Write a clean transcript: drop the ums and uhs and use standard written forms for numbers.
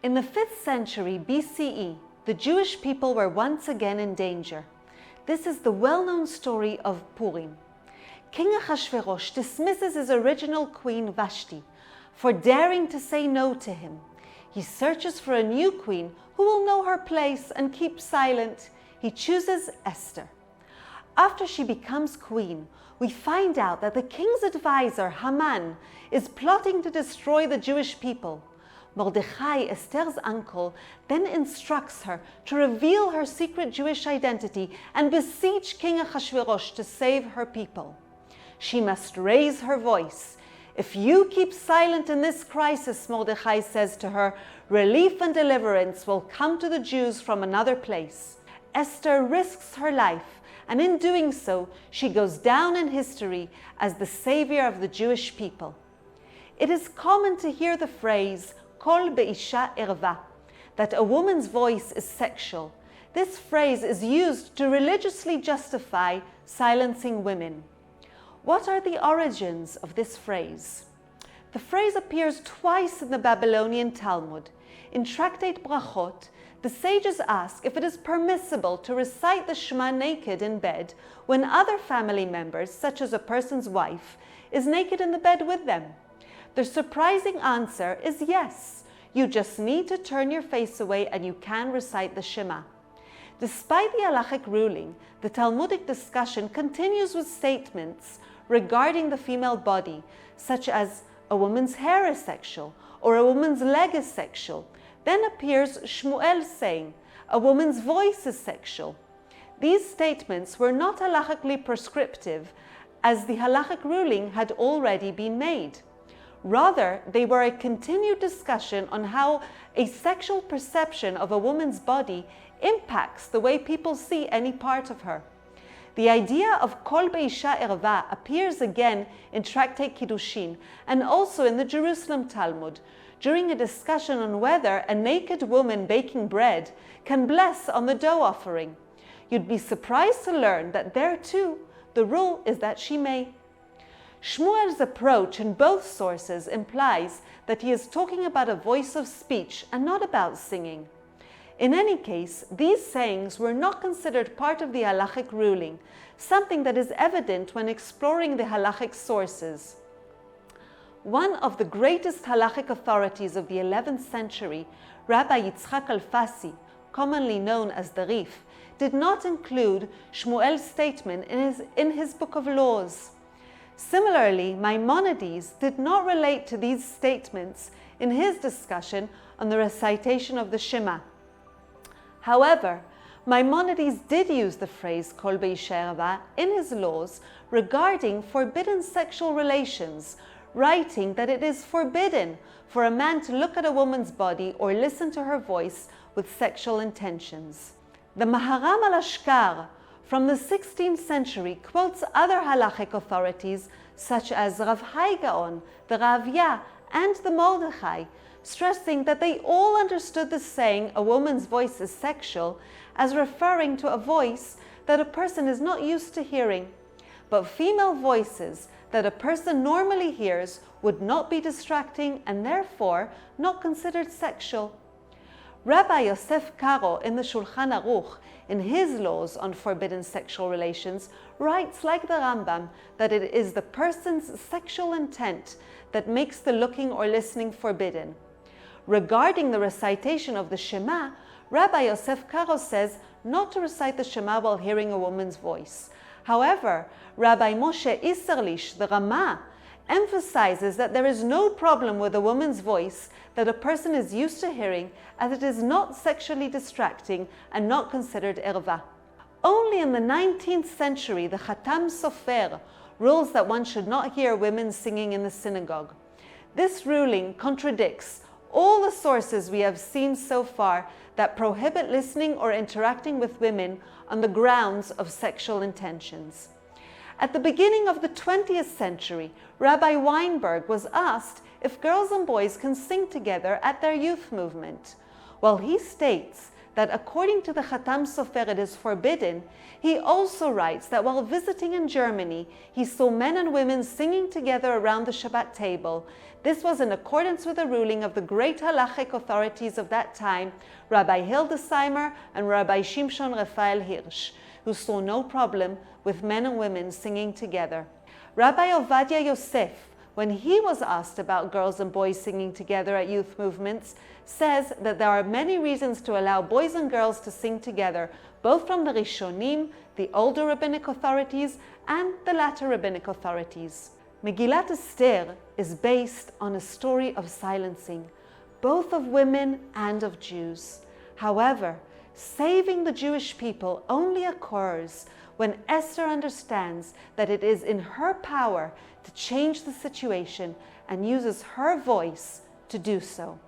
In the 5th century BCE, the Jewish people were once again in danger. This is the well-known story of Purim. King Ahasuerus dismisses his original queen Vashti for daring to say no to him. He searches for a new queen who will know her place and keep silent. He chooses Esther. After she becomes queen, we find out that the king's advisor, Haman, is plotting to destroy the Jewish people. Mordechai, Esther's uncle, then instructs her to reveal her secret Jewish identity and beseech King Ahasuerus to save her people. She must raise her voice. If you keep silent in this crisis, Mordechai says to her, relief and deliverance will come to the Jews from another place. Esther risks her life, and in doing so, she goes down in history as the savior of the Jewish people. It is common to hear the phrase, Kol Isha, that a woman's voice is sexual. This phrase is used to religiously justify silencing women. What are the origins of this phrase? The phrase appears twice in the Babylonian Talmud. In Tractate Brachot, the sages ask if it is permissible to recite the Shema naked in bed when other family members, such as a person's wife, is naked in the bed with them. The surprising answer is yes. You just need to turn your face away and you can recite the Shema. Despite the halachic ruling, the Talmudic discussion continues with statements regarding the female body, such as a woman's hair is sexual or a woman's leg is sexual. Then appears Shmuel saying, a woman's voice is sexual. These statements were not halachically prescriptive, as the halachic ruling had already been made. Rather, they were a continued discussion on how a sexual perception of a woman's body impacts the way people see any part of her. The idea of Kol Isha appears again in Tractate Kiddushin and also in the Jerusalem Talmud during a discussion on whether a naked woman baking bread can bless on the dough offering. You'd be surprised to learn that there too, the rule is that she may. Shmuel's approach in both sources implies that he is talking about a voice of speech and not about singing. In any case, these sayings were not considered part of the halachic ruling, something that is evident when exploring the halachic sources. One of the greatest halachic authorities of the 11th century, Rabbi Yitzchak Alfasi, commonly known as the Rif, did not include Shmuel's statement in his book of laws. Similarly, Maimonides did not relate to these statements in his discussion on the recitation of the Shema. However, Maimonides did use the phrase Kol Isha in his laws regarding forbidden sexual relations, writing that it is forbidden for a man to look at a woman's body or listen to her voice with sexual intentions. The Maharam al-Ashkar from the 16th century quotes other halachic authorities such as Rav Hai Gaon, the Ravya, and the Mordechai, stressing that they all understood the saying a woman's voice is sexual as referring to a voice that a person is not used to hearing. But female voices that a person normally hears would not be distracting and therefore not considered sexual. Rabbi Yosef Karo in the Shulchan Aruch, in his laws on forbidden sexual relations, writes like the Rambam that it is the person's sexual intent that makes the looking or listening forbidden. Regarding the recitation of the Shema, Rabbi Yosef Karo says not to recite the Shema while hearing a woman's voice. However, Rabbi Moshe Isserlich, the Rama, emphasizes that there is no problem with a woman's voice that a person is used to hearing, as it is not sexually distracting and not considered erva. Only in the 19th century, the Khatam Sofer rules that one should not hear women singing in the synagogue. This ruling contradicts all the sources we have seen so far that prohibit listening or interacting with women on the grounds of sexual intentions. At the beginning of the 20th century, Rabbi Weinberg was asked if girls and boys can sing together at their youth movement. Well, he states that according to the Khatam Sofer it is forbidden, he also writes that while visiting in Germany, he saw men and women singing together around the Shabbat table. This was in accordance with the ruling of the great halachic authorities of that time, Rabbi Hildesheimer and Rabbi Shimshon Raphael Hirsch, who saw no problem with men and women singing together. Rabbi Ovadia Yosef, when he was asked about girls and boys singing together at youth movements, says that there are many reasons to allow boys and girls to sing together, both from the Rishonim, the older rabbinic authorities, and the latter rabbinic authorities. Megillat Esther is based on a story of silencing, both of women and of Jews. However, saving the Jewish people only occurs when Esther understands that it is in her power to change the situation and uses her voice to do so.